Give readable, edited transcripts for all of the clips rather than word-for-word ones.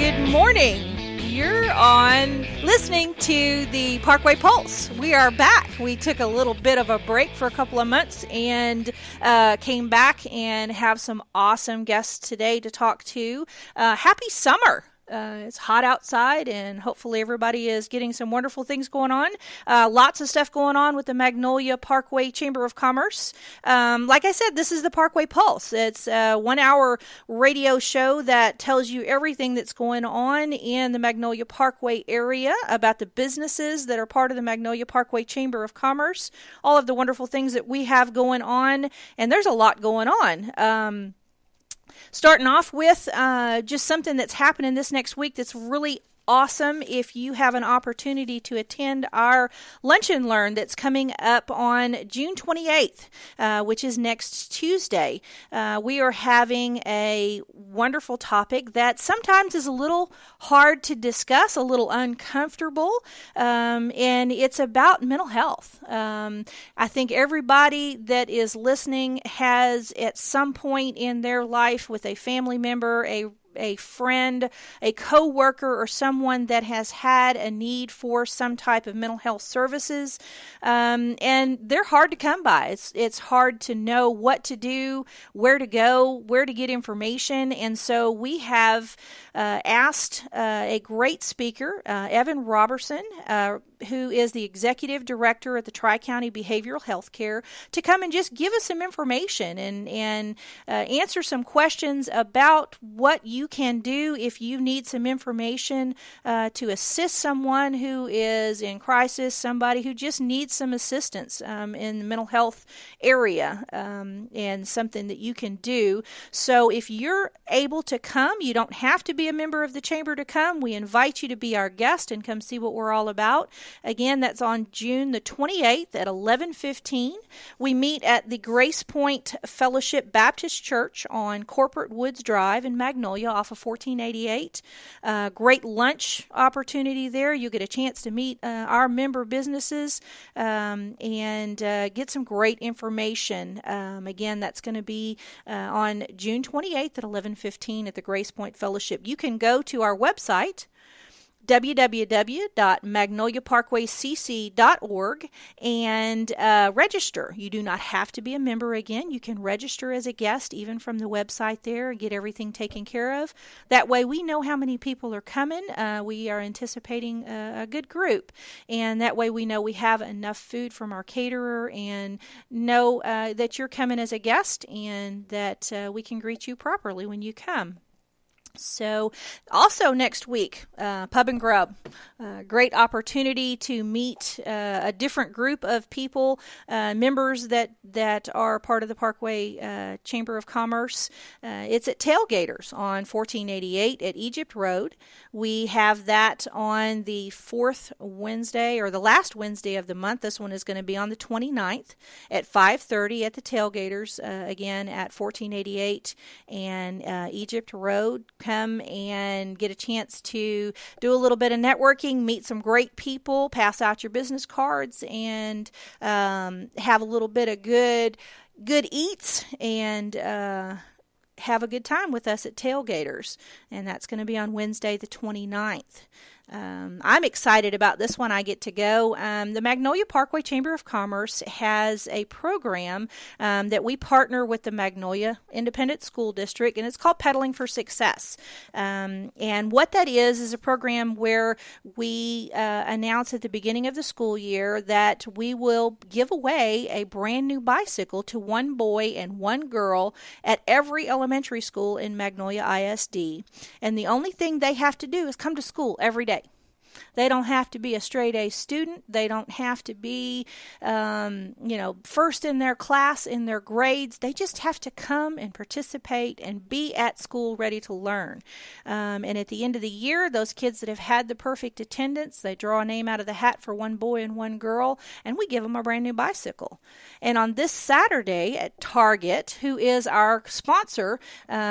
Good morning. You're on listening to the Parkway Pulse. We are back. We took a little bit of a break for a couple of months and came back and have some awesome guests today to talk to. Happy summer. It's hot outside, and hopefully everybody is getting some wonderful things going on. Lots of stuff going on with the Magnolia Parkway Chamber of Commerce. Like I said, this is the Parkway Pulse. It's a 1-hour radio show that tells you everything that's going on in the Magnolia Parkway area about the businesses that are part of the Magnolia Parkway Chamber of Commerce, all of the wonderful things that we have going on, and there's a lot going on. Starting off with just something that's happening this next week that's really awesome. If you have an opportunity to attend our Lunch and Learn that's coming up on June 28th, which is next Tuesday, we are having a wonderful topic that sometimes is a little hard to discuss, a little uncomfortable, and it's about mental health. I think everybody that is listening has at some point in their life with a family member, a friend, a co-worker, or someone that has had a need for some type of mental health services, and they're hard to come by. It's hard to know what to do, where to go, where to get information, and so we have asked a great speaker, Evan Robertson, who is the executive director at the Tri-County Behavioral Health Care, to come and just give us some information and answer some questions about what you can do if you need some information to assist someone who is in crisis, somebody who just needs some assistance in the mental health area, and something that you can do. So if you're able to come, you don't have to be a member of the chamber to come. We invite you to be our guest and come see what we're all about. Again, that's on June the 28th at 11:15. We meet at the Grace Point Fellowship Baptist Church on Corporate Woods Drive in Magnolia off of 1488. Great lunch opportunity there. You'll get a chance to meet our member businesses and get some great information. Again, that's going to be on June 28th at 11:15 at the Grace Point Fellowship. You can go to our website, www.magnoliaparkwaycc.org, and register. You do not have to be a member again. You can register as a guest even from the website there and get everything taken care of. That way we know how many people are coming. We are anticipating a good group, and that way we know we have enough food from our caterer and know that you're coming as a guest and that we can greet you properly when you come. So also next week, Pub and Grub, great opportunity to meet a different group of people, members that are part of the Parkway Chamber of Commerce. It's at Tailgaters on 1488 at Egypt Road. We have that on the fourth Wednesday, or the last Wednesday of the month. This one is going to be on the 29th at 5:30 at the Tailgaters, again at 1488 and Egypt Road. Come and get a chance to do a little bit of networking, meet some great people, pass out your business cards, and have a little bit of good eats, and have a good time with us at Tailgaters. And that's going to be on Wednesday the 29th. I'm excited about this one. I get to go. The Magnolia Parkway Chamber of Commerce has a program that we partner with the Magnolia Independent School District, and it's called Pedaling for Success. And what that is a program where we announce at the beginning of the school year that we will give away a brand new bicycle to one boy and one girl at every elementary school in Magnolia ISD. And the only thing they have to do is come to school every day. They don't have to be a straight A student. They don't have to be, first in their class, in their grades. They just have to come and participate and be at school ready to learn. And at the end of the year, those kids that have had the perfect attendance, they draw a name out of the hat for one boy and one girl, and we give them a brand new bicycle. And on this Saturday at Target, who is our sponsor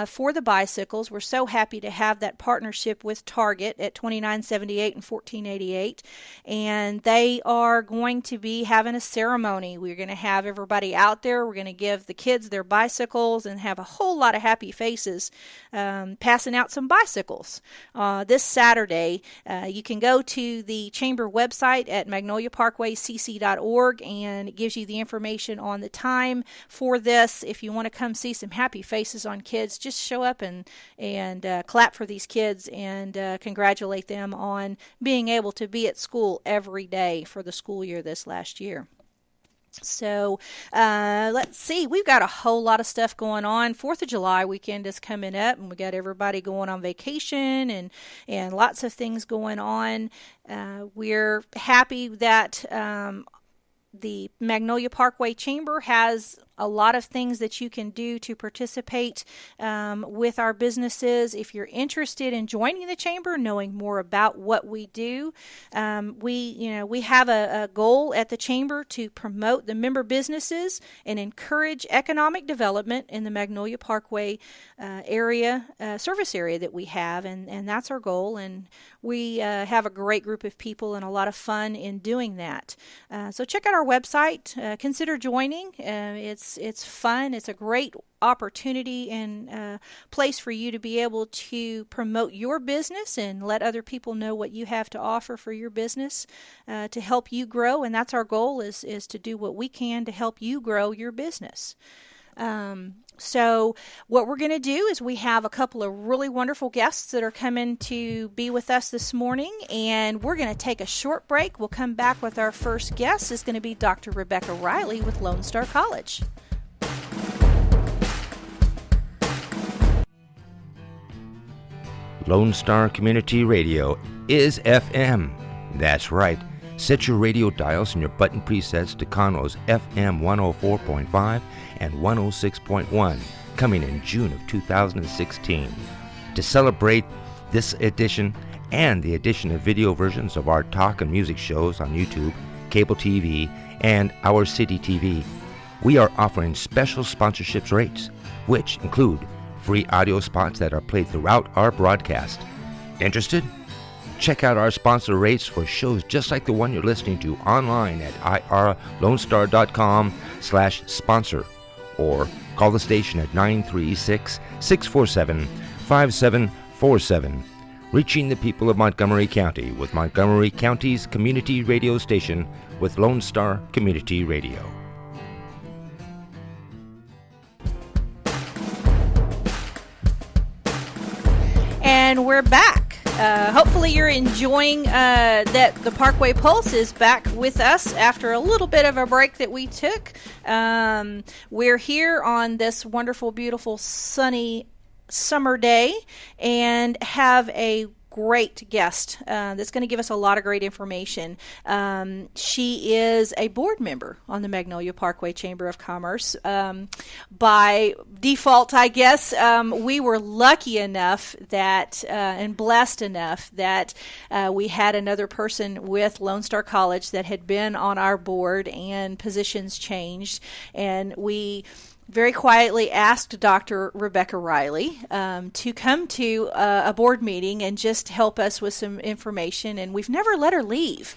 for the bicycles, we're so happy to have that partnership with Target at 2978 and 1488. And they are going to be having a ceremony. We're going to have everybody out there. We're going to give the kids their bicycles and have a whole lot of happy faces passing out some bicycles this Saturday. You can go to the Chamber website at magnoliaparkwaycc.org, and it gives you the information on the time for this. If you want to come see some happy faces on kids, just show up and clap for these kids and congratulate them on being able to be at school every day for the school year this last year. So let's see, we've got a whole lot of stuff going on. 4th of July weekend is coming up, and we got everybody going on vacation and lots of things going on. We're happy that the Magnolia Parkway Chamber has a lot of things that you can do to participate with our businesses. If you're interested in joining the chamber, knowing more about what we do, we have a goal at the chamber to promote the member businesses and encourage economic development in the Magnolia Parkway area, service area that we have, and that's our goal. And we have a great group of people and a lot of fun in doing that. So check out our website. Consider joining. It's fun. It's a great opportunity and place for you to be able to promote your business and let other people know what you have to offer for your business to help you grow. And that's our goal, is to do what we can to help you grow your business. So what we're going to do is we have a couple of really wonderful guests that are coming to be with us this morning, and we're going to take a short break. We'll come back with our first guest. It's going to be Dr. Rebecca Riley with Lone Star College. Lone Star Community Radio is FM. That's right. Set your radio dials and your button presets to Conroe's FM 104.5 and 106.1, coming in June of 2016. To celebrate this edition and the addition of video versions of our talk and music shows on YouTube, cable TV, and Our City TV, we are offering special sponsorships rates, which include free audio spots that are played throughout our broadcast. Interested? Check out our sponsor rates for shows just like the one you're listening to online at irlonestar.com/sponsor, or call the station at 936-647-5747. Reaching the people of Montgomery County with Montgomery County's community radio station with Lone Star Community Radio. And we're back. Hopefully you're enjoying that the Parkway Pulse is back with us after a little bit of a break that we took. We're here on this wonderful, beautiful, sunny summer day and have a great guest that's going to give us a lot of great information. She is a board member on the Magnolia Parkway Chamber of Commerce. By default, I guess, we were lucky enough that and blessed enough that we had another person with Lone Star College that had been on our board, and positions changed, and we very quietly asked Dr. Rebecca Riley to come to a board meeting and just help us with some information, and we've never let her leave.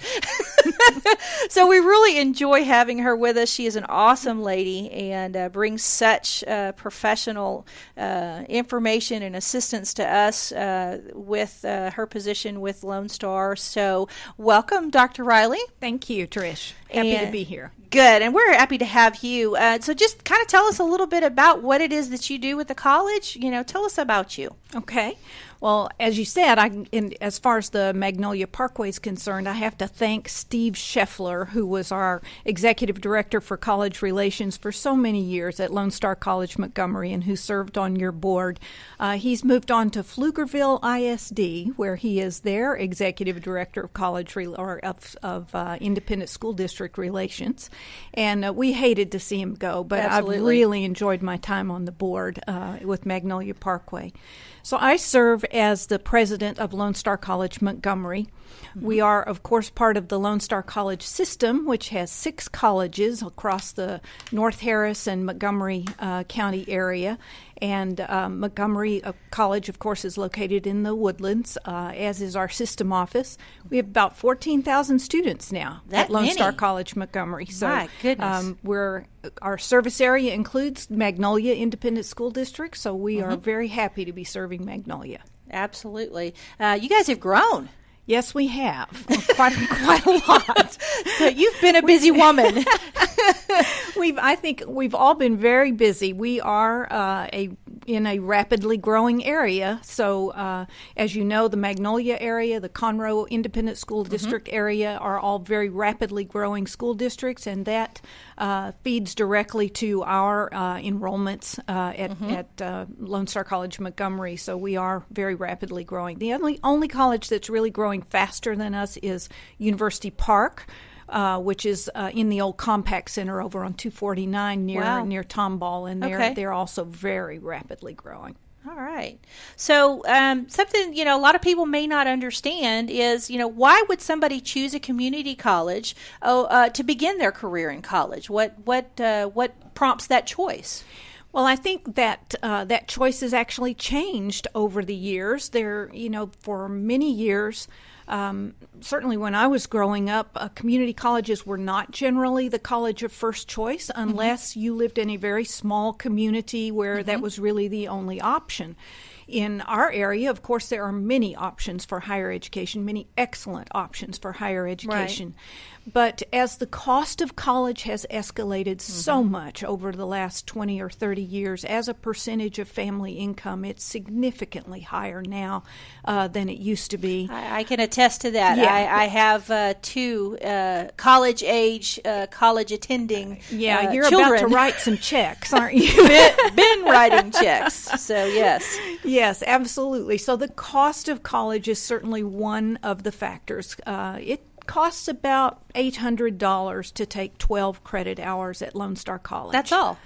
So we really enjoy having her with us. She is an awesome lady and brings such professional information and assistance to us with her position with Lone Star. So welcome, Dr. Riley. Thank you, Trish. Happy to be here. Good, and we're happy to have you. So just kind of tell us a little bit about what it is that you do with the college. Tell us about you. Okay. Well, as you said, as far as the Magnolia Parkway is concerned, I have to thank Steve Scheffler, who was our executive director for college relations for so many years at Lone Star College Montgomery, and who served on your board. He's moved on to Pflugerville ISD, where he is their executive director of college of independent school district relations. And we hated to see him go, but Absolutely. I've really enjoyed my time on the board with Magnolia Parkway. So I serve as the president of Lone Star College Montgomery. Mm-hmm. We are, of course, part of the Lone Star College system, which has 6 colleges across the North Harris and Montgomery County area. And Montgomery College, of course, is located in the Woodlands, as is our system office. We have about 14,000 students now at Lone Star College, Montgomery. So, my goodness. Our service area includes Magnolia Independent School District, so we are very happy to be serving Magnolia. Absolutely. You guys have grown. Yes, we have. Quite a lot. So you've been a busy woman. I think we've all been very busy. We are in a rapidly growing area. So, as you know, the Magnolia area, the Conroe Independent School District area are all very rapidly growing school districts, and that feeds directly to our enrollments at Lone Star College Montgomery. So we are very rapidly growing. The only college that's really growing faster than us is University Park, which is in the old Compact Center over on 249 near Tomball, and they're also very rapidly growing. All right. So something, a lot of people may not understand is, why would somebody choose a community college to begin their career in college? What prompts that choice? Well, I think that that choice has actually changed over the years. For many years, certainly when I was growing up, community colleges were not generally the college of first choice unless you lived in a very small community where that was really the only option. In our area, of course, there are many options for higher education, many excellent options for higher education. Right. But as the cost of college has escalated so much over the last 20 or 30 years, as a percentage of family income, it's significantly higher now than it used to be. I can attest to that. Yeah. I have two college-age, college-attending you're children. about to write some checks, aren't you? been writing checks, so yes. Yes, absolutely. So the cost of college is certainly one of the factors. It costs about $800 to take 12 credit hours at Lone Star College. That's all?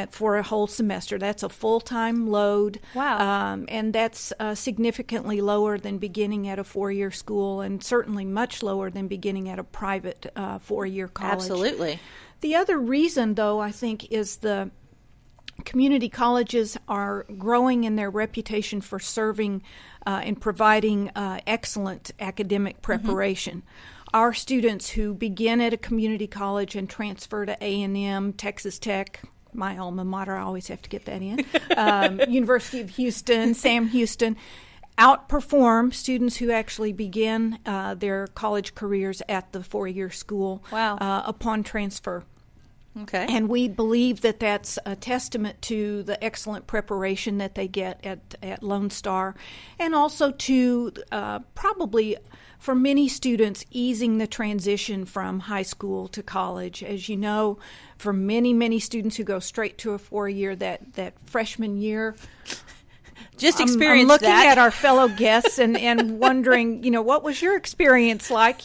For a whole semester. That's a full-time load. Wow. And that's significantly lower than beginning at a four-year school, and certainly much lower than beginning at a private four-year college. Absolutely. The other reason, though, I think, is the community colleges are growing in their reputation for serving and providing excellent academic preparation. Our students who begin at a community college and transfer to A&M, Texas Tech, my alma mater, I always have to get that in, University of Houston, Sam Houston, outperform students who actually begin their college careers at the four-year school upon transfer. Okay. And we believe that that's a testament to the excellent preparation that they get at Lone Star, and also to probably, for many students, easing the transition from high school to college. As you know, for many, many students who go straight to a four-year, that freshman year, just experience I'm looking that. at our fellow guests and wondering, what was your experience like?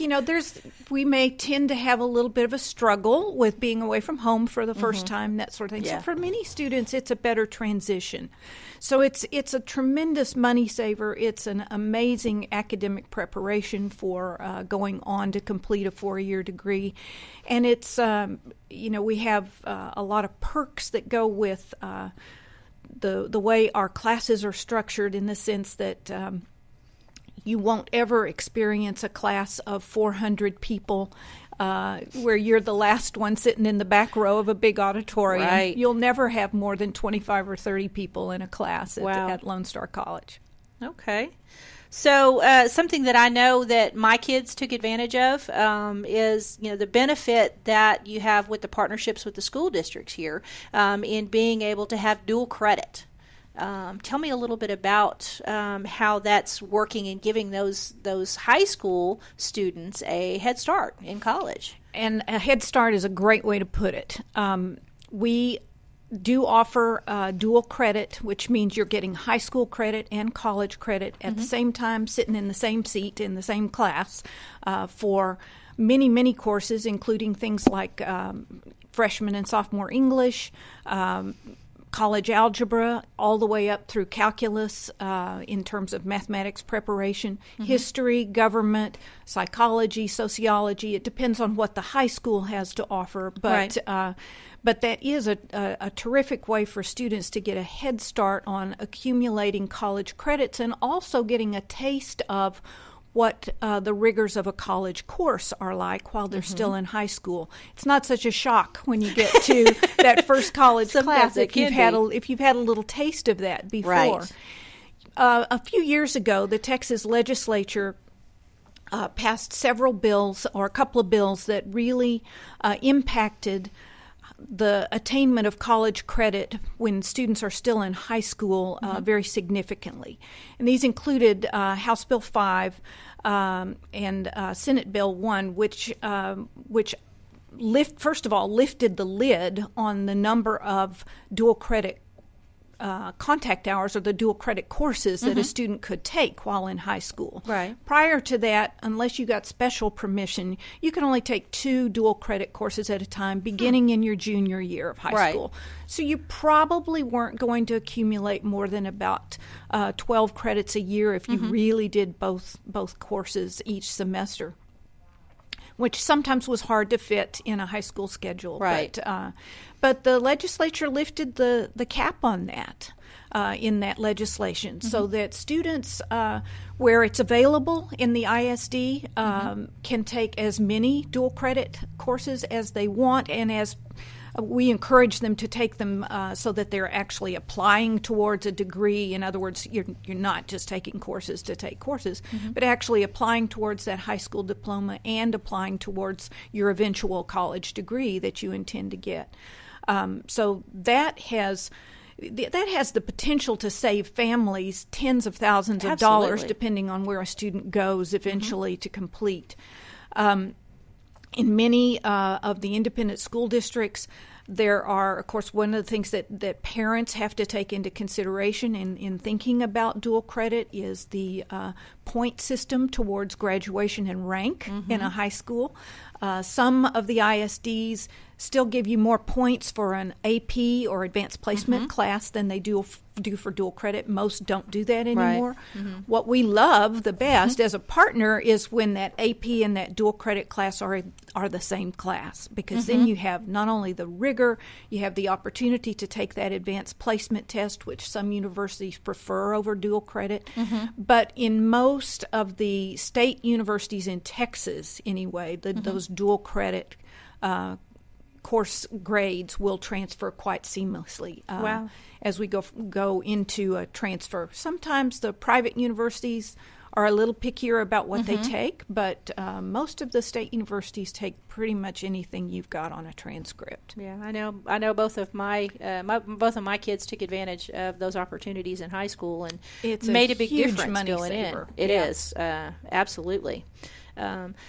We may tend to have a little bit of a struggle with being away from home for the first time, that sort of thing. Yeah. So for many students, it's a better transition. So it's a tremendous money saver. It's an amazing academic preparation for going on to complete a four-year degree. And it's, we have a lot of perks that go with the way our classes are structured, in the sense that you won't ever experience a class of 400 people where you're the last one sitting in the back row of a big auditorium. Right. You'll never have more than 25 or 30 people in a class Wow. at Lone Star College. Okay. So something that I know that my kids took advantage of is, the benefit that you have with the partnerships with the school districts here in being able to have dual credit. Tell me a little bit about how that's working and giving those high school students a head start in college. And a head start is a great way to put it. We do offer dual credit, which means you're getting high school credit and college credit at the same time, sitting in the same seat in the same class for many, many courses, including things like freshman and sophomore English, college algebra all the way up through calculus in terms of mathematics preparation, history, government, psychology, sociology. It depends on what the high school has to offer, but but that is a terrific way for students to get a head start on accumulating college credits and also getting a taste of what the rigors of a college course are like while they're still in high school. It's not such a shock when you get to that first college class if you've had a little taste of that before. Right. A few years ago, the Texas legislature passed several bills, or a couple of bills, that really impacted the attainment of college credit when students are still in high school very significantly. And these included House Bill 5 and Senate Bill 1, which first of all lifted the lid on the number of dual credit contact hours, or the dual credit courses that a student could take while in high school. Right. Prior to that, unless you got special permission, you can only take 2 dual credit courses at a time beginning in your junior year of high school. So you probably weren't going to accumulate more than about 12 credits a year if you really did both courses each semester, which sometimes was hard to fit in a high school schedule. Right. But the legislature lifted the cap on that in that legislation, so that students, where it's available in the ISD, can take as many dual credit courses as they want, and as we encourage them to take them so that they're actually applying towards a degree. In other words, you're not just taking courses to take courses, but actually applying towards that high school diploma and applying towards your eventual college degree that you intend to get. So that has the potential to save families tens of thousands of dollars, depending on where a student goes eventually to complete. In many of the independent school districts, there are, of course, one of the things that parents have to take into consideration in thinking about dual credit is the point system towards graduation and rank in a high school. Some of the ISDs still give you more points for an AP or advanced placement class than they do for dual credit. Most don't do that anymore. What we love the best as a partner is when that AP and that dual credit class are the same class, because then you have not only the rigor, you have the opportunity to take that advanced placement test, which some universities prefer over dual credit. But in most of the state universities in Texas, anyway, those dual credit course grades will transfer quite seamlessly as we go into a transfer. Sometimes the private universities are a little pickier about what they take, but most of the state universities take pretty much anything you've got on a transcript. Yeah, I know both of my kids took advantage of those opportunities in high school, and it's made a big huge difference money going saver. in. It is absolutely.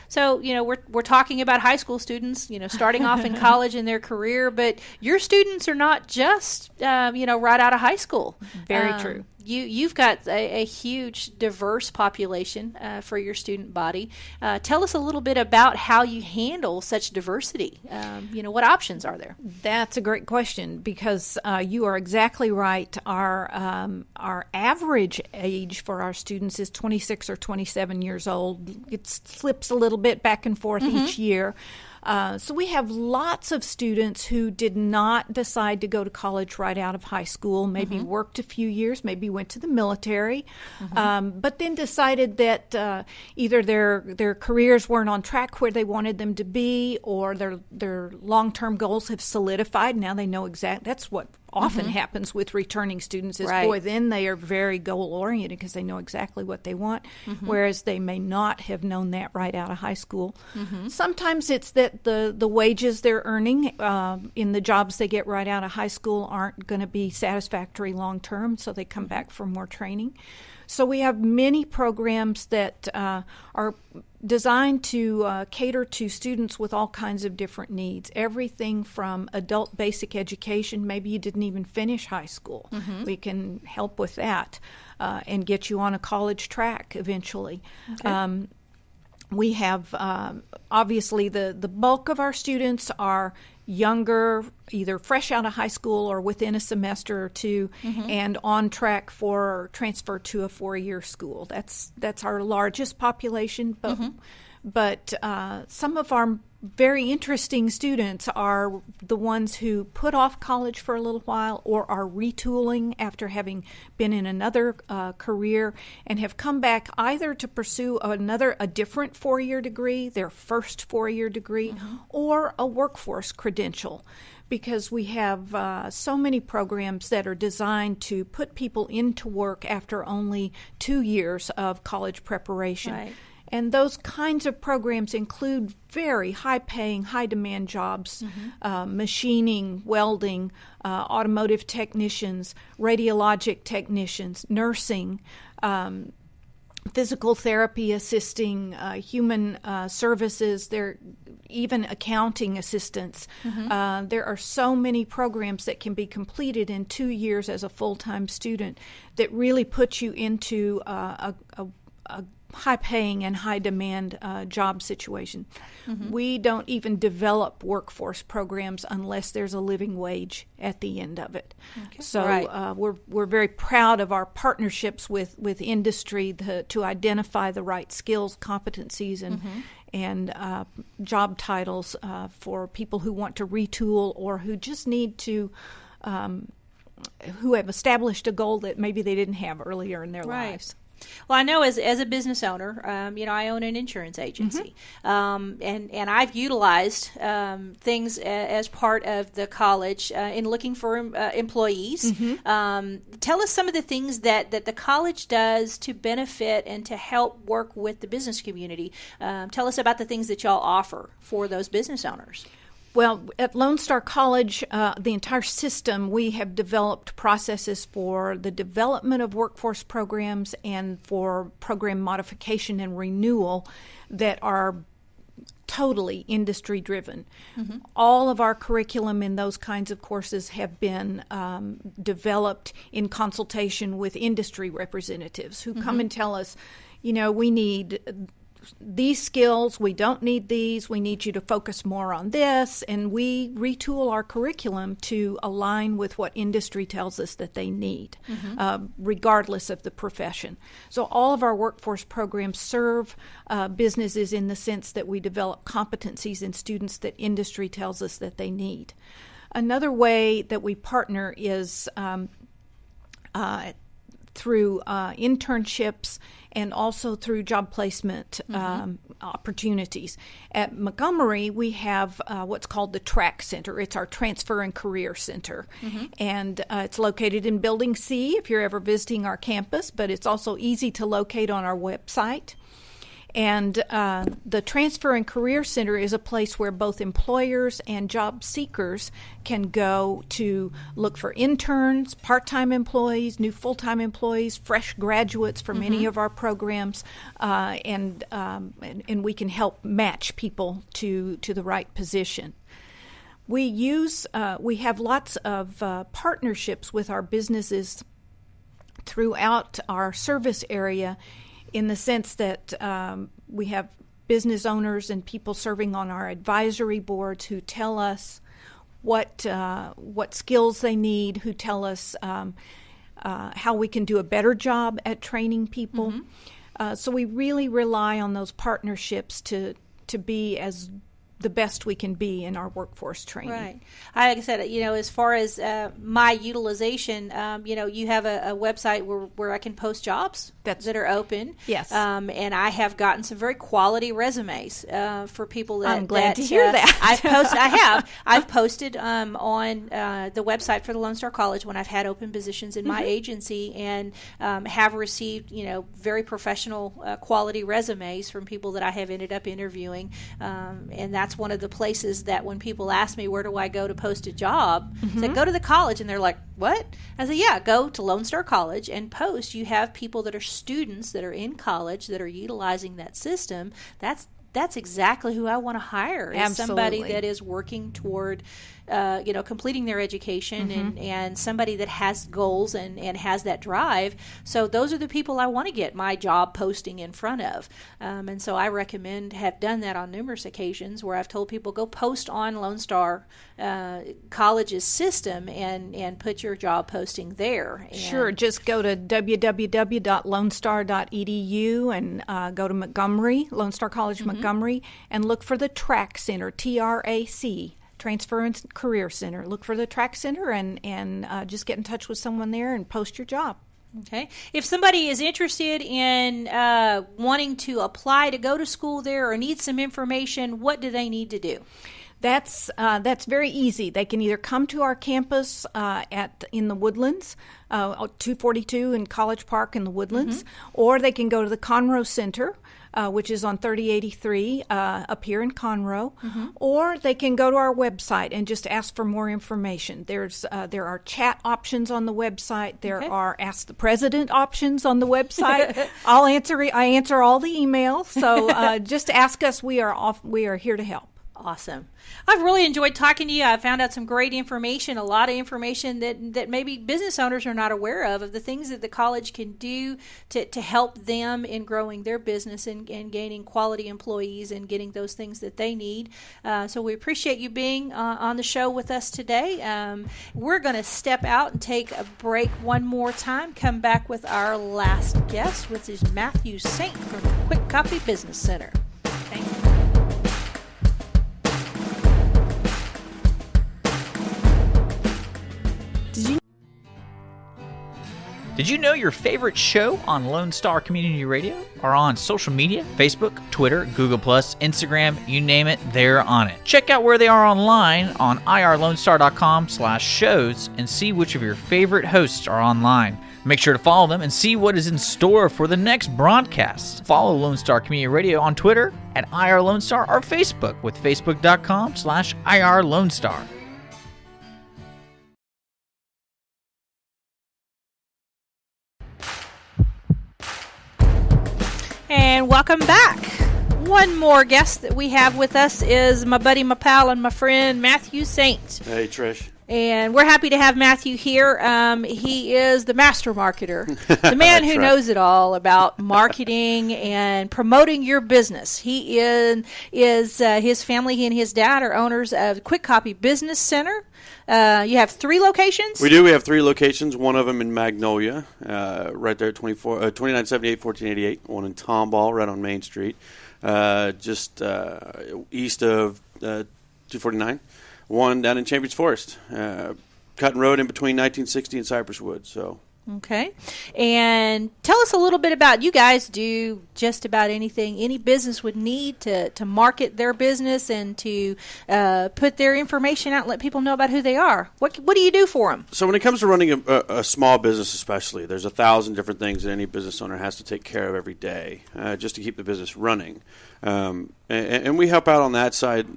So, we're talking about high school students, starting off in college in their career, but your students are not just, right out of high school. Very true. You've got a huge, diverse population for your student body. Tell us a little bit about how you handle such diversity. What options are there? That's a great question, because you are exactly right. Our average age for our students is 26 or 27 years old. It slips a little bit back and forth each year. So we have lots of students who did not decide to go to college right out of high school, maybe worked a few years, maybe went to the military, but then decided that either their careers weren't on track where they wanted them to be, or their long-term goals have solidified. Now they know exactly. That's what often happens with returning students is, boy, then they are very goal-oriented because they know exactly what they want, whereas they may not have known that right out of high school. Sometimes it's that the wages they're earning in the jobs they get right out of high school aren't going to be satisfactory long-term, so they come back for more training. So we have many programs that are designed to cater to students with all kinds of different needs. Everything from adult basic education, maybe you didn't even finish high school. We can help with that and get you on a college track eventually. We have, obviously, the bulk of our students are younger, either fresh out of high school or within a semester or two, and on track for transfer to a 4-year school. That's our largest population, but some of our very interesting students are the ones who put off college for a little while or are retooling after having been in another career and have come back either to pursue a different 4-year degree, their first 4-year degree, or a workforce credential. Because we have so many programs that are designed to put people into work after only 2 years of college preparation. Right. And those kinds of programs include very high-paying, high-demand jobs, machining, welding, automotive technicians, radiologic technicians, nursing, physical therapy assisting, human services. There even accounting assistants. There are so many programs that can be completed in 2 years as a full-time student that really put you into a high-paying and high-demand job situation. We don't even develop workforce programs unless there's a living wage at the end of it. Okay. So we're very proud of our partnerships with industry to identify the right skills, competencies, and job titles for people who want to retool or who just need to who have established a goal that maybe they didn't have earlier in their lives. Well, I know as a business owner, I own an insurance agency, and I've utilized things as part of the college in looking for employees. Tell us some of the things that the college does to benefit and to help work with the business community. Tell us about the things that y'all offer for those business owners. Well, at Lone Star College, the entire system, we have developed processes for the development of workforce programs and for program modification and renewal that are totally industry-driven. All of our curriculum in those kinds of courses have been developed in consultation with industry representatives who come and tell us, we need these skills, we don't need these, we need you to focus more on this, and we retool our curriculum to align with what industry tells us that they need, regardless of the profession. So all of our workforce programs serve businesses in the sense that we develop competencies in students that industry tells us that they need. Another way that we partner is through internships and also through job placement opportunities. At Montgomery, we have what's called the TRAC Center. It's our Transfer and Career Center. And it's located in Building C if you're ever visiting our campus, but it's also easy to locate on our website. And the Transfer and Career Center is a place where both employers and job seekers can go to look for interns, part-time employees, new full-time employees, fresh graduates from any of our programs, and we can help match people to the right position. We have lots of partnerships with our businesses throughout our service area, in the sense that we have business owners and people serving on our advisory boards who tell us what skills they need, who tell us how we can do a better job at training people. So we really rely on those partnerships to be as the best we can be in our workforce training. Right. Like I said, as far as my utilization, you have a website where I can post jobs that are open. Yes. And I have gotten some very quality resumes for people that I'm glad to hear that. I've posted on the website for the Lone Star College when I've had open positions in my agency, and have received very professional quality resumes from people that I have ended up interviewing, and that's one of the places that when people ask me, where do I go to post a job? I say, go to the college. And they're like, what? I say, yeah, go to Lone Star College and post. You have people that are students that are in college that are utilizing that system. That's exactly who I want to hire, is somebody that is working toward, completing their education and somebody that has goals and has that drive. So those are the people I want to get my job posting in front of. And so I have done that on numerous occasions where I've told people, go post on Lone Star College's system and put your job posting there. And sure, just go to www.lonestar.edu and go to Montgomery, Lone Star College Montgomery, and look for the TRAC Center, TRAC, Transfer and Career Center. Look for the TRAC Center and just get in touch with someone there and post your job. Okay. If somebody is interested in wanting to apply to go to school there or need some information, what do they need to do? That's very easy. They can either come to our campus in the Woodlands, 242 in College Park in the Woodlands, or they can go to the Conroe Center, which is on 3083 up here in Conroe, or they can go to our website and just ask for more information. There are chat options on the website. There are Ask the President options on the website. I answer all the emails, so just ask us. We are here to help. Awesome. I've really enjoyed talking to you. I found out some great information, a lot of information that maybe business owners are not aware of the things that the college can do to help them in growing their business and gaining quality employees and getting those things that they need. So we appreciate you being on the show with us today. We're going to step out and take a break one more time, come back with our last guest, which is Matthew Saint from the Kwik Kopy Business Center. Thank you. Did you know your favorite show on Lone Star Community Radio are on social media? Facebook, Twitter, Google+, Instagram, you name it, they're on it. Check out where they are online on irlonestar.com/shows and see which of your favorite hosts are online. Make sure to follow them and see what is in store for the next broadcast. Follow Lone Star Community Radio on Twitter at irlonestar or Facebook with facebook.com/irlonestar. And welcome back. One more guest that we have with us is my buddy, my pal, and my friend, Matthew Saint. Hey, Trish. And we're happy to have Matthew here. He is the master marketer, the man who knows it all about marketing and promoting your business. He is his family and his dad are owners of Kwik Kopy Business Center. You have 3 locations? We do. We have 3 locations. One of them in Magnolia, right there at 2978 1488. One in Tomball, right on Main Street, just east of 249. One down in Chambers Forest, Cutting Road in between 1960 and Cypress Woods. So. Okay. And tell us a little bit about, you guys do just about anything any business would need to market their business and to put their information out and let people know about who they are. What do you do for them? So when it comes to running a small business especially, there's 1,000 different things that any business owner has to take care of every day just to keep the business running. And we help out on that side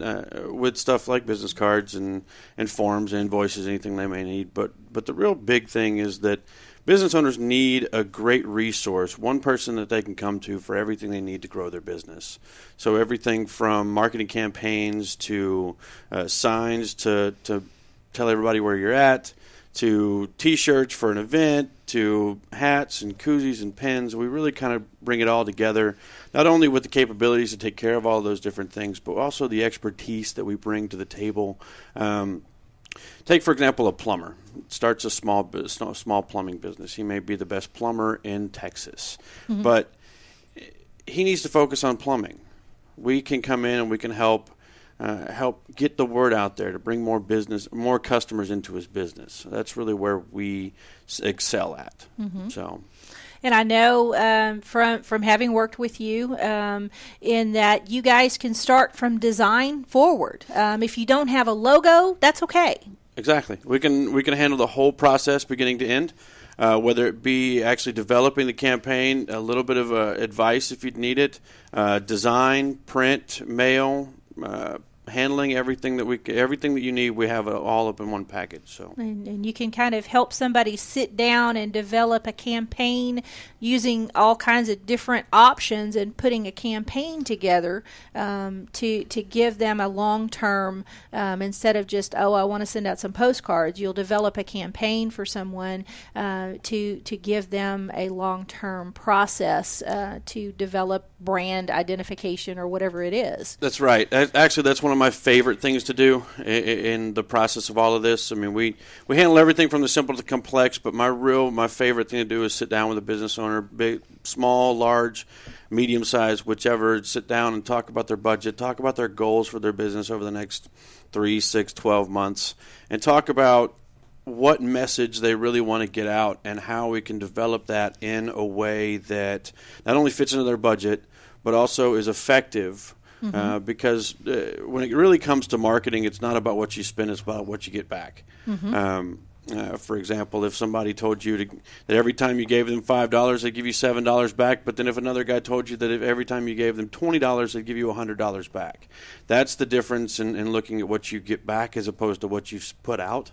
with stuff like business cards and forms, invoices, anything they may need. But the real big thing is that business owners need a great resource, one person that they can come to for everything they need to grow their business. So everything from marketing campaigns to signs to tell everybody where you're at, to T-shirts for an event, to hats and koozies and pins. We really kind of bring it all together, not only with the capabilities to take care of all those different things, but also the expertise that we bring to the table. Take, for example, a plumber. Starts a small plumbing business. He may be the best plumber in Texas, but he needs to focus on plumbing. We can come in and we can help get the word out there to bring more customers into his business. So that's really where we excel at. So. And I know from having worked with you in that you guys can start from design forward. If you don't have a logo, that's okay. Exactly. We can handle the whole process beginning to end, whether it be actually developing the campaign, a little bit of advice if you need it, design, print, mail, handling everything that you need. We have it all up in one package. So, and you can kind of help somebody sit down and develop a campaign using all kinds of different options and putting a campaign together to give them a long-term, instead of just, I want to send out some postcards. You'll develop a campaign for someone to give them a long-term process to develop brand identification or whatever it is. That's right. Actually, that's one of my favorite things to do in the process of all of this. I mean, we handle everything from the simple to the complex, but my favorite thing to do is sit down with a business owner, big, small, large, medium-sized, whichever, sit down and talk about their budget, talk about their goals for their business over the next 3, 6, 12 months, and talk about what message they really want to get out and how we can develop that in a way that not only fits into their budget, but also is effective. Because when it really comes to marketing, it's not about what you spend, it's about what you get back. For example, if somebody told you that every time you gave them $5, they'd give you $7 back, but then if another guy told you that if every time you gave them $20, they'd give you $100 back. That's the difference in looking at what you get back as opposed to what you've put out.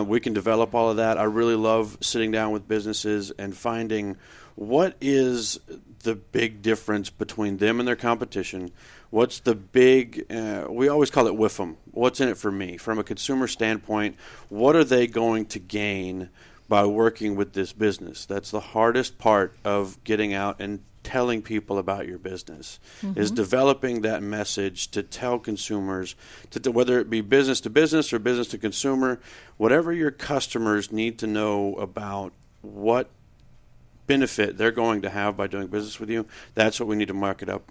We can develop all of that. I really love sitting down with businesses and finding what is the big difference between them and their competition. What's the big, we always call it WIFM. What's in it for me? From a consumer standpoint, what are they going to gain by working with this business? That's the hardest part of getting out and telling people about your business, is developing that message to tell consumers, whether it be business to business or business to consumer, whatever your customers need to know about what benefit they're going to have by doing business with you. That's what we need to market up.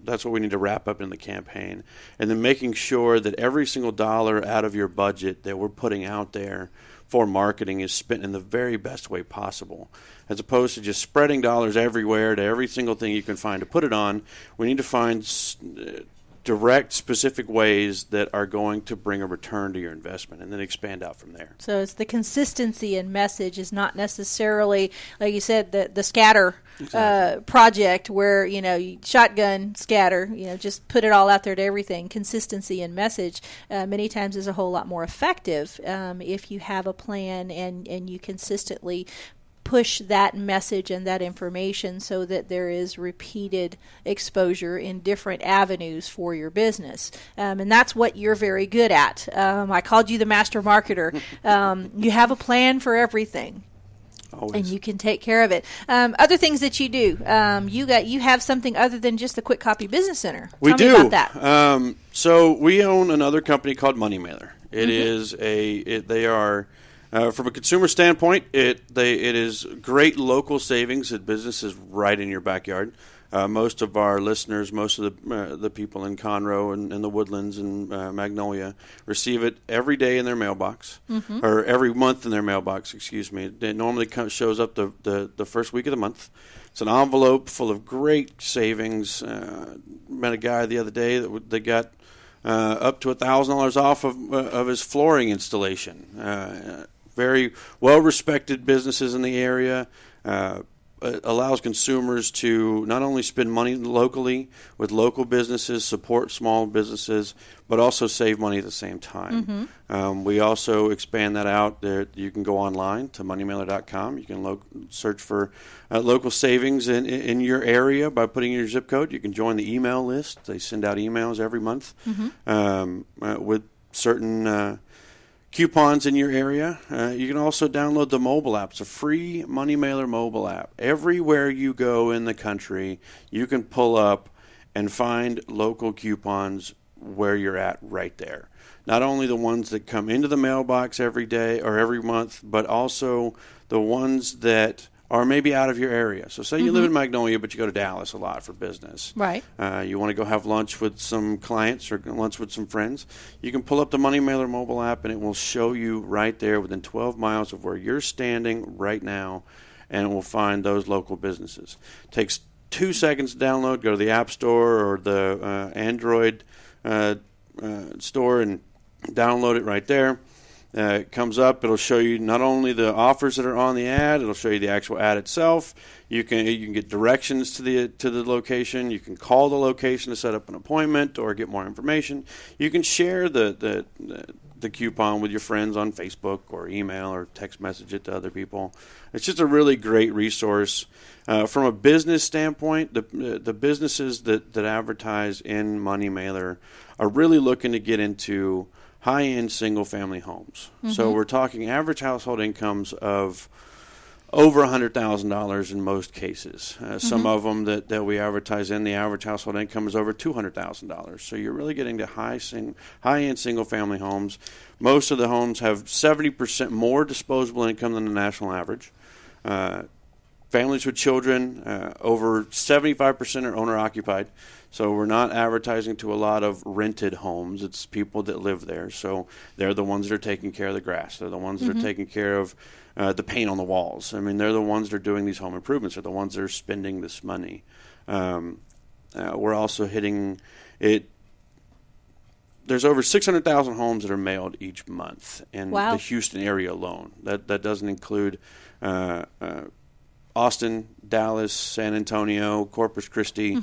That's what we need to wrap up in the campaign. And then making sure that every single dollar out of your budget that we're putting out there for marketing is spent in the very best way possible. As opposed to just spreading dollars everywhere to every single thing you can find to put it on, we need to find direct, specific ways that are going to bring a return to your investment and then expand out from there. So it's the consistency in message is not necessarily, like you said, the scatter project where, you shotgun scatter, just put it all out there to everything. Consistency in message many times is a whole lot more effective if you have a plan and you consistently push that message and that information so that there is repeated exposure in different avenues for your business. And that's what you're very good at. I called you the master marketer. You have a plan for everything. Always. And you can take care of it. Other things that you do, you have something other than just the Kwik Kopy Business Center. We Tell me about that. So we own another company called Money Mailer. It is they are from a consumer standpoint, it is great local savings at businesses right in your backyard. Most of our listeners, most of the people in Conroe and the Woodlands and Magnolia receive it every day in their mailbox, or every month in their mailbox, excuse me. It normally shows up the first week of the month. It's an envelope full of great savings. Met a guy the other day that they got up to $1,000 off of his flooring installation. Very well-respected businesses in the area. It allows consumers to not only spend money locally with local businesses, support small businesses, but also save money at the same time. We also expand that out. You can go online to moneymailer.com. You can search for local savings in your area by putting in your zip code. You can join the email list. They send out emails every month with certain coupons in your area. You can also download the mobile app. It's a free Money Mailer mobile app. Everywhere you go in the country, you can pull up and find local coupons where you're at right there. Not only the ones that come into the mailbox every day or every month, but also the ones that are maybe out of your area. So say you live in Magnolia, but you go to Dallas a lot for business. Right. You want to go have lunch with some clients or lunch with some friends. You can pull up the Money Mailer mobile app, and it will show you right there within 12 miles of where you're standing right now, and it will find those local businesses. It takes 2 seconds to download. Go to the App Store or the Android store and download it right there. It comes up. It'll show you not only the offers that are on the ad. It'll show you the actual ad itself. You can get directions to the location. You can call the location to set up an appointment or get more information. You can share the coupon with your friends on Facebook or email or text message it to other people. It's just a really great resource. From a business standpoint, the businesses that advertise in Money Mailer are really looking to get into high-end single-family homes. So we're talking average household incomes of over $100,000 in most cases. Some of them that we advertise in, the average household income is over $200,000. So you're really getting to high-end single-family homes. Most of the homes have 70% more disposable income than the national average. Families with children, over 75% are owner-occupied. So we're not advertising to a lot of rented homes. It's people that live there. So they're the ones that are taking care of the grass. They're the ones that are taking care of the paint on the walls. I mean, they're the ones that are doing these home improvements. They're the ones that are spending this money. We're also hitting it. There's over 600,000 homes that are mailed each month in the Houston area alone. That doesn't include Austin, Dallas, San Antonio, Corpus Christi,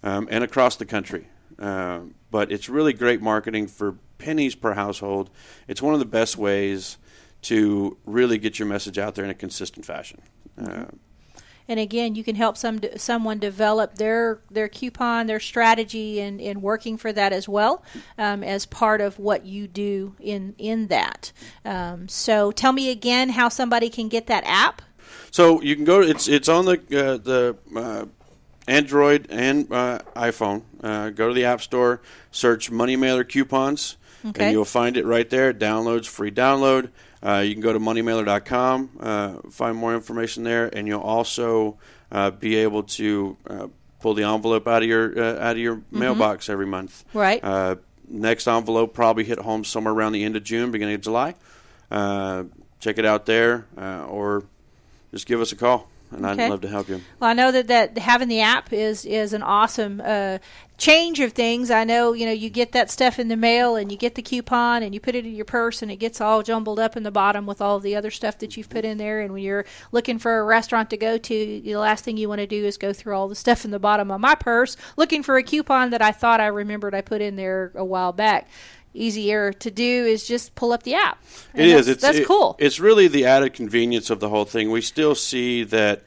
and across the country. But it's really great marketing for pennies per household. It's one of the best ways to really get your message out there in a consistent fashion. And again, you can help someone develop their coupon, their strategy, in working for that as well, as part of what you do in that. So tell me again how somebody can get that app. So you can go. It's on the Android and iPhone. Go to the App Store, search Money Mailer Coupons, and you'll find it right there. It downloads, free download. You can go to moneymailer.com, find more information there, and you'll also be able to pull the envelope out of your mailbox every month. Right. Next envelope probably hit home somewhere around the end of June, beginning of July. Check it out there, or just give us a call, and I'd love to help you. Well, I know that having the app is an awesome change of things. I know, you get that stuff in the mail, and you get the coupon, and you put it in your purse, and it gets all jumbled up in the bottom with all of the other stuff that you've put in there. And when you're looking for a restaurant to go to, the last thing you want to do is go through all the stuff in the bottom of my purse looking for a coupon that I thought I remembered I put in there a while back. Easier to do is just pull up the app. That's cool. It's really the added convenience of the whole thing. We still see that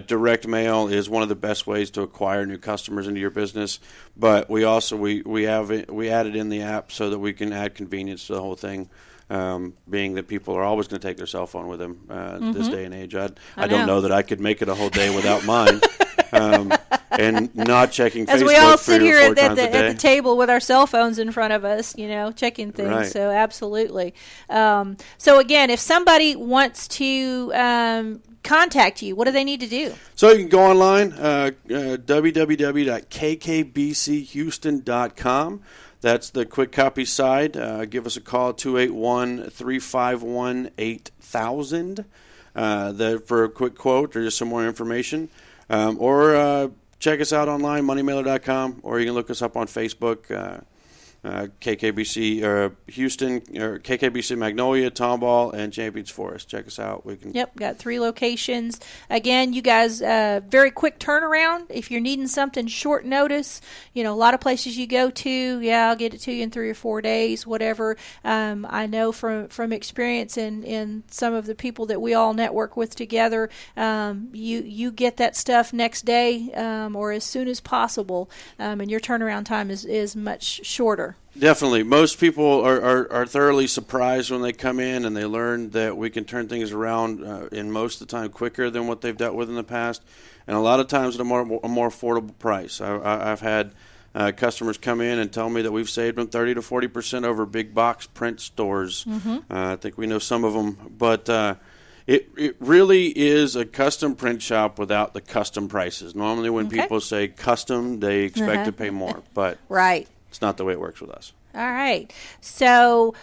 direct mail is one of the best ways to acquire new customers into your business, but we also we added in the app so that we can add convenience to the whole thing. Being that people are always going to take their cell phone with them this day and age. I don't know that I could make it a whole day without mine. And not checking Facebook as we all sit 3 here or 4 times a day. at the table with our cell phones in front of us, checking things. Right. So absolutely. So again, if somebody wants to contact you, what do they need to do? So you can go online, www.kkbchouston.com. That's the Kwik Kopy side. Give us a call, 281-351-8000 for a quick quote or just some more information. Or check us out online, moneymailer.com, or you can look us up on Facebook, KKBC Houston, or KKBC Magnolia, Tomball, and Champions Forest. Check us out. Got 3 locations. Again, you guys, very quick turnaround. If you're needing something short notice, a lot of places you go to, I'll get it to you in 3 or 4 days, whatever. I know from experience in some of the people that we all network with together, you get that stuff next day or as soon as possible, and your turnaround time is much shorter. Definitely. Most people are thoroughly surprised when they come in and they learn that we can turn things around in most of the time quicker than what they've dealt with in the past, and a lot of times at a more affordable price. I've had customers come in and tell me that we've saved them 30 to 40% over big box print stores. I think we know some of them, but it really is a custom print shop without the custom prices. Normally when people say custom, they expect to pay more, but right. It's not the way it works with us. All right. So,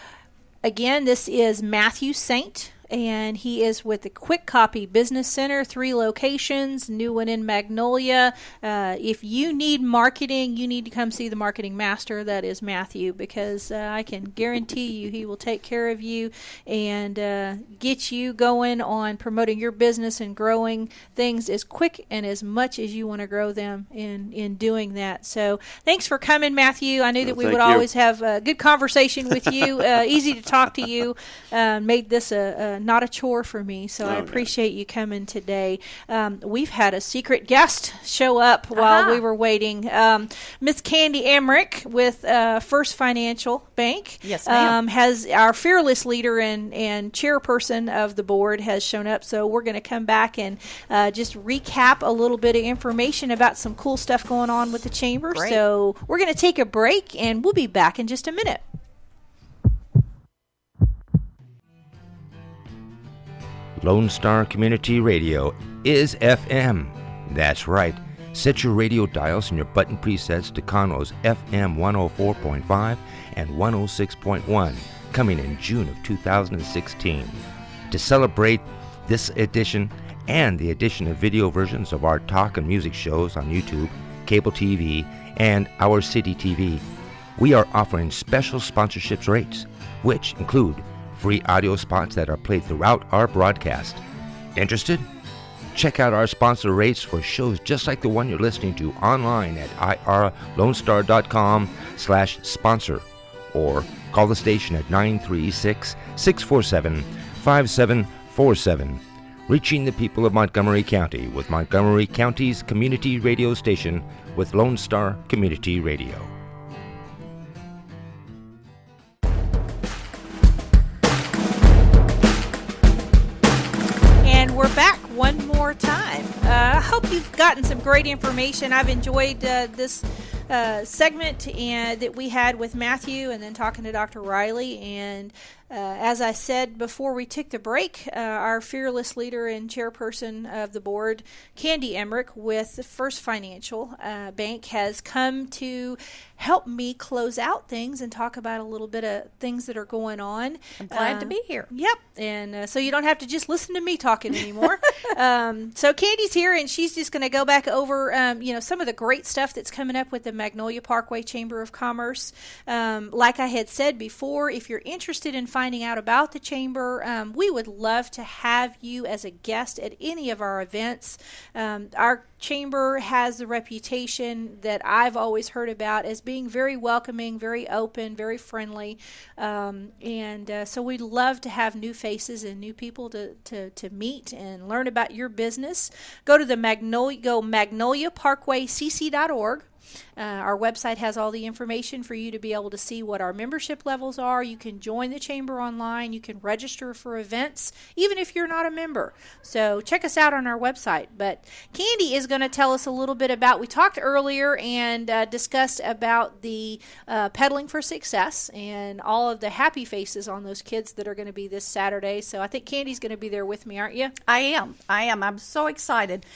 again, this is Matthew Saint and he is with the Kwik Kopy Business Center, 3 locations, new one in Magnolia. If you need marketing, you need to come see the marketing master, that is Matthew, because I can guarantee you he will take care of you and get you going on promoting your business and growing things as quick and as much as you want to grow them in doing that. So thanks for coming, Matthew. I knew that we would always have a good conversation with you. Easy to talk to you. Made this not a chore for me, so I appreciate you coming today. We've had a secret guest show up while we were waiting. Miss Candy Emmerich with First Financial Bank. Yes, ma'am. Has our fearless leader and chairperson of the board has shown up, so we're going to come back and just recap a little bit of information about some cool stuff going on with the chamber. Great. So we're going to take a break, and we'll be back in just a minute. Lone Star Community Radio is FM. That's right. Set your radio dials and your button presets to Conroe's FM 104.5 and 106.1, coming in June of 2016. To celebrate this edition and the addition of video versions of our talk and music shows on YouTube, cable TV, and Our City TV, we are offering special sponsorships rates, which include free audio spots that are played throughout our broadcast. Interested? Check out our sponsor rates for shows just like the one you're listening to online at irlonestar.com/sponsor, or call the station at 936-647-5747. Reaching the people of Montgomery County with Montgomery County's community radio station with Lone Star Community Radio. And we're back one more time. I hope you've gotten some great information. I've enjoyed this segment that we had with Matthew and then talking to Dr. Riley. And as I said before we took the break, our fearless leader and chairperson of the board, Candy Emmerich with the First Financial Bank, has come to help me close out things and talk about a little bit of things that are going on. I'm glad to be here. Yep. And so you don't have to just listen to me talking anymore. So Candy's here, and she's just going to go back over, some of the great stuff that's coming up with the Magnolia Parkway Chamber of Commerce. Like I had said before, if you're interested in finding out about the chamber, we would love to have you as a guest at any of our events. Our chamber has the reputation that I've always heard about as being very welcoming, very open, very friendly, and so we'd love to have new faces and new people to meet and learn about your business. Go to the magnoliaparkwaycc.org. Our website has all the information for you to be able to see what our membership levels are. You can join the chamber online. You can register for events, even if you're not a member. So check us out on our website. But Candy is going to tell us a little bit about, we talked earlier and discussed about the Pedaling for Success and all of the happy faces on those kids that are going to be this Saturday. So I think Candy's going to be there with me, aren't you? I am. I'm so excited.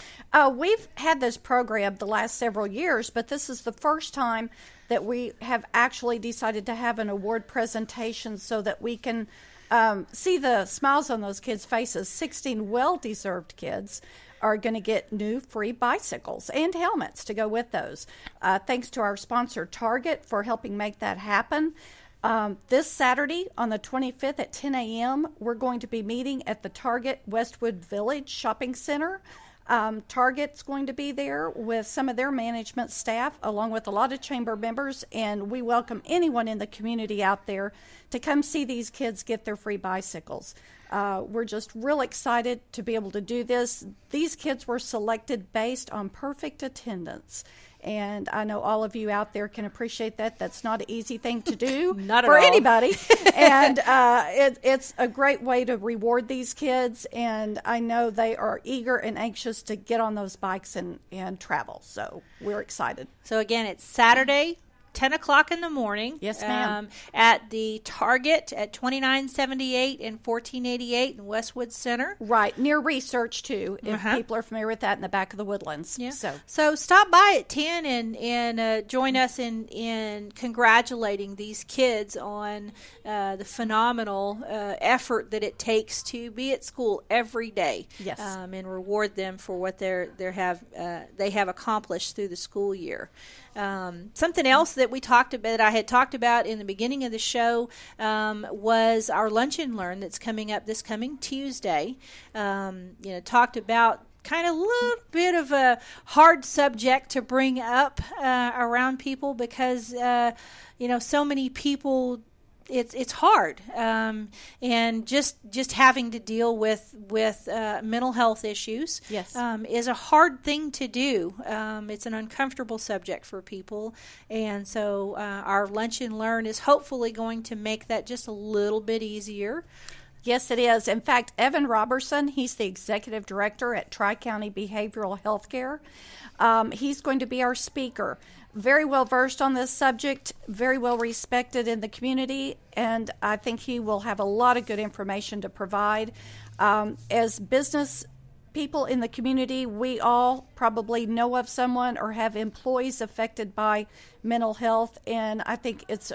We've had this program the last several years, but this is the first time that we have actually decided to have an award presentation so that we can see the smiles on those kids' faces. 16 well-deserved kids are going to get new free bicycles and helmets to go with those. Thanks to our sponsor, Target, for helping make that happen. This Saturday on the 25th at 10 a.m., we're going to be meeting at the Target Westwood Village Shopping Center. Target's going to be there with some of their management staff, along with a lot of chamber members, and we welcome anyone in the community out there to come see these kids get their free bicycles. We're just real excited to be able to do this. These kids were selected based on perfect attendance. And I know all of you out there can appreciate that. That's not an easy thing to do for anybody. And it's a great way to reward these kids. And I know they are eager and anxious to get on those bikes and travel. So we're excited. So again, it's Saturday, 10 o'clock in the morning. Yes, ma'am. At the Target at 2978 and 1488 in Westwood Center. Right, near Research, too, if people are familiar with that, in the back of the Woodlands. Yeah. So stop by at 10 and join us in congratulating these kids on the phenomenal effort that it takes to be at school every day. Yes. And reward them for what they have accomplished through the school year. Something else that I had talked about in the beginning of the show was our Lunch and Learn that's coming up this coming Tuesday. Talked about kind of a little bit of a hard subject to bring up around people because so many people. It's hard, and just having to deal with mental health issues yes. Is a hard thing to do. It's an uncomfortable subject for people, and so our Lunch and Learn is hopefully going to make that just a little bit easier. Yes, it is. In fact, Evan Robertson, he's the executive director at Tri-County Behavioral Health Care. He's going to be our speaker. Very well versed on this subject, very well respected in the community, and I think he will have a lot of good information to provide. As business people in the community, we all probably know of someone or have employees affected by mental health, and I think this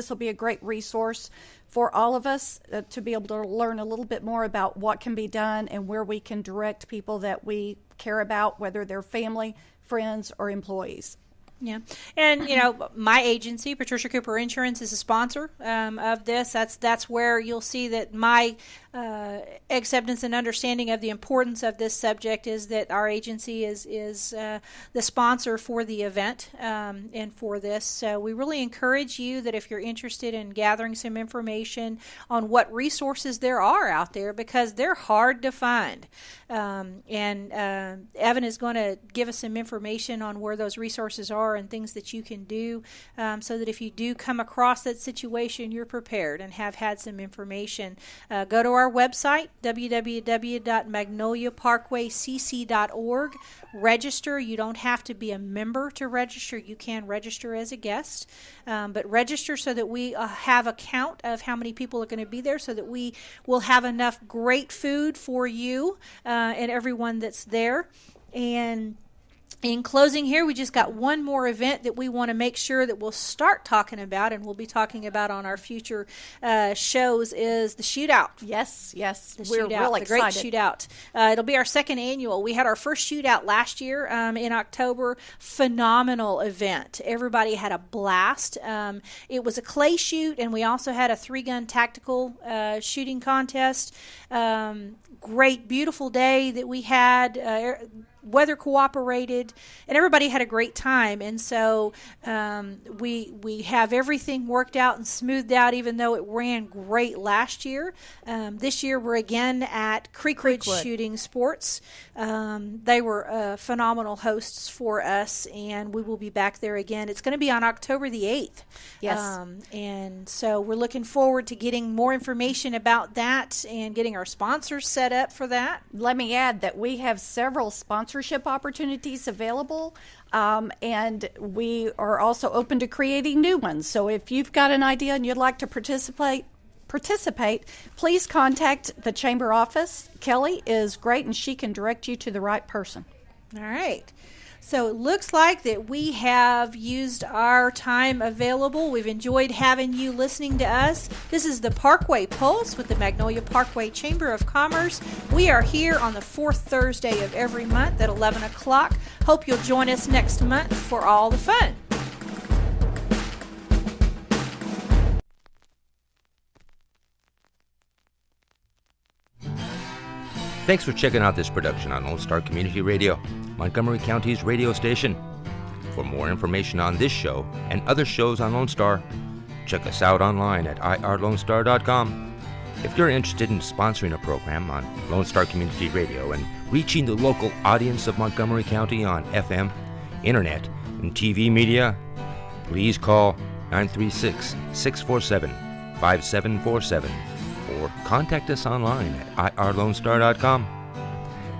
will be a great resource for all of us to be able to learn a little bit more about what can be done and where we can direct people that we care about, whether they're family, friends, or employees. Yeah. And, my agency, Patricia Cooper Insurance, is a sponsor of this. That's where you'll see that my acceptance and understanding of the importance of this subject is that our agency is the sponsor for the event and for this. So we really encourage you that if you're interested in gathering some information on what resources there are out there, because they're hard to find. And Evan is going to give us some information on where those resources are and things that you can do so that if you do come across that situation, you're prepared and have had some information. Go to our website, www.magnoliaparkwaycc.org. Register. You don't have to be a member to register. You can register as a guest, but register so that we have a count of how many people are going to be there so that we will have enough great food for you and everyone that's there. And in closing here, we just got one more event that we want to make sure that we'll start talking about, and we'll be talking about on our future shows, is the shootout. Yes. We're really excited. The great shootout. It'll be our second annual. We had our first shootout last year in October. Phenomenal event. Everybody had a blast. It was a clay shoot, and we also had a 3-gun tactical shooting contest. Great, beautiful day that we had. Weather cooperated, and everybody had a great time. And so we have everything worked out and smoothed out, even though it ran great last year. This year we're again at Creekwood Shooting Sports. They were phenomenal hosts for us, and we will be back there again. It's going to be on October the 8th. Yes. And so we're looking forward to getting more information about that and getting our sponsors set up for that. Let me add that we have several sponsorship opportunities available, and we are also open to creating new ones. So if you've got an idea and you'd like to participate, please contact the Chamber office. Kelly is great, and she can direct you to the right person. All right. So it looks like that we have used our time available. We've enjoyed having you listening to us. This is the Parkway Pulse with the Magnolia Parkway Chamber of Commerce. We are here on the 4th Thursday of every month at 11 o'clock. Hope you'll join us next month for all the fun. Thanks for checking out this production on Lone Star Community Radio, Montgomery County's radio station. For more information on this show and other shows on Lone Star, check us out online at irlonestar.com. If you're interested in sponsoring a program on Lone Star Community Radio and reaching the local audience of Montgomery County on FM, internet, and TV media, please call 936-647-5747 or contact us online at irlonestar.com.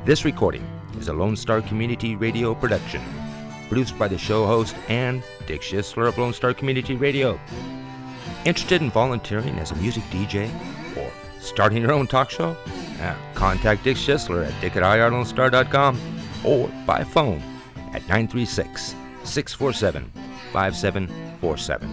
This recording is a Lone Star Community Radio production. produced by the show host and Dick Schisler of Lone Star Community Radio. Interested in volunteering as a music DJ or starting your own talk show? Contact Dick Schisler at dick@irlonestar.com or by phone at 936-647-5747.